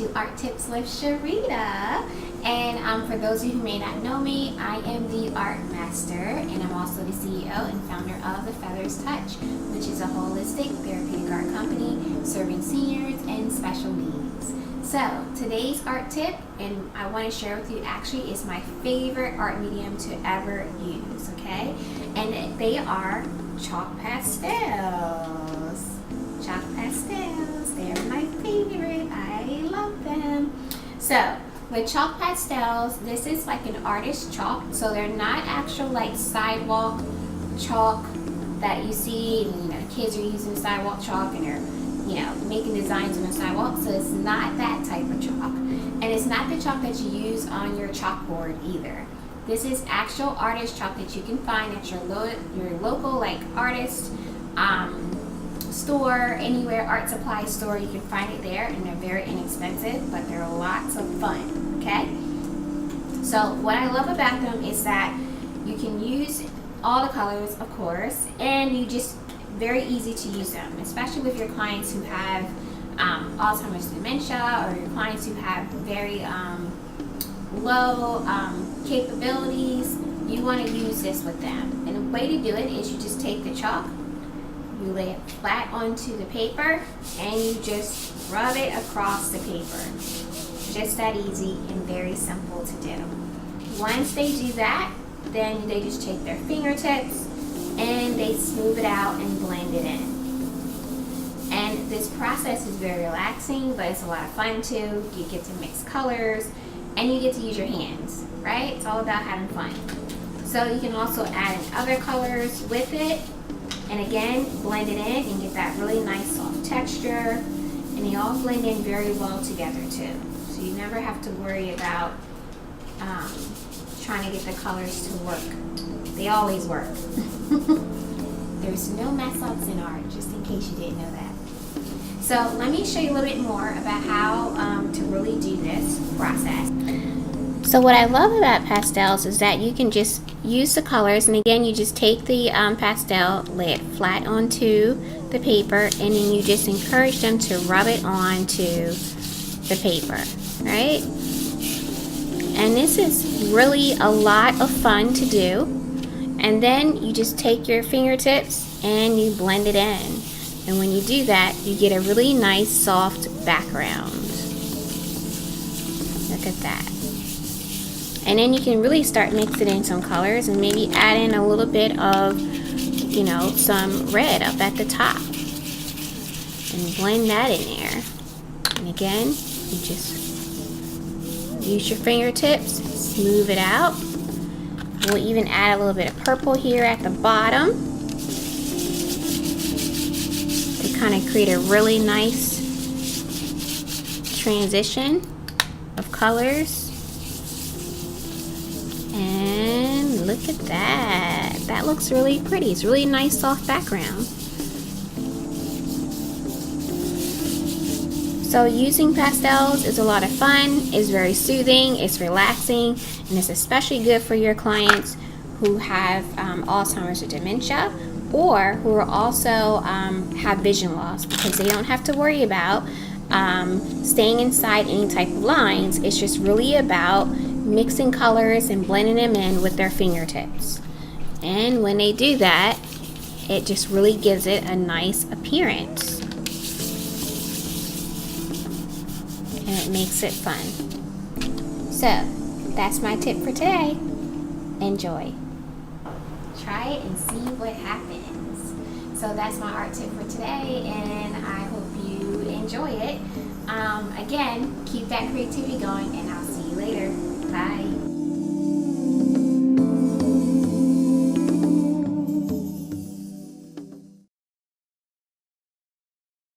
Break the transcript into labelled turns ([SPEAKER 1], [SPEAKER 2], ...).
[SPEAKER 1] to Art Tips with Sharita. And for those of you who may not know me, I am the art master, and I'm also the CEO and founder of The Feathers Touch, which is a holistic therapeutic art company serving seniors and special needs. So today's art tip, and I want to share with you, actually is my favorite art medium to ever use, okay? And they are chalk pastels. Chalk pastels, they're my favorite. I love them. So with chalk pastels, this is like an artist chalk, so they're not actual like sidewalk chalk that you see, and, kids are using sidewalk chalk and they're making designs on the sidewalk. So it's not that type of chalk, and it's not the chalk that you use on your chalkboard either. This is actual artist chalk that you can find at your local like artist store, anywhere, art supply store. You can find it there, and they're very inexpensive, but they're lots of fun. Okay, so what I love about them is that you can use all the colors, of course, and you just very easy to use them, especially with your clients who have Alzheimer's dementia, or your clients who have very low capabilities. You want to use this with them, and the way to do it is you just take the chalk, you lay it flat onto the paper, and you just rub it across the paper. Just that easy and very simple to do. Once they do that, then they just take their fingertips and they smooth it out and blend it in. And this process is very relaxing, but it's a lot of fun too. You get to mix colors and you get to use your hands, right? It's all about having fun. So you can also add in other colors with it, and again, blend it in and get that really nice soft texture. And they all blend in very well together too. So you never have to worry about trying to get the colors to work. They always work. There's no mess ups in art, just in case you didn't know that. So let me show you a little bit more about how to really do this process. So what I love about pastels is that you can just use the colors, and again, you just take the pastel, lay it flat onto the paper, and then you just encourage them to rub it onto the paper, right? And this is really a lot of fun to do. And then you just take your fingertips and you blend it in. And when you do that, you get a really nice soft background. Look at that. And then you can really start mixing in some colors and maybe add in a little bit of, some red up at the top. And blend that in there. And again, you just use your fingertips, smooth it out. We'll even add a little bit of purple here at the bottom to kind of create a really nice transition of colors. And look at that. That looks really pretty. It's really nice soft background. So using pastels is a lot of fun, it's very soothing, it's relaxing, and it's especially good for your clients who have Alzheimer's or dementia, or who are also have vision loss, because they don't have to worry about staying inside any type of lines. It's just really about mixing colors and blending them in with their fingertips. And when they do that, it just really gives it a nice appearance. And it makes it fun. So that's my tip for today. Enjoy. Try it and see what happens. So that's my art tip for today, and I hope you enjoy it. Again, keep that creativity going, and I'll see you later. Bye.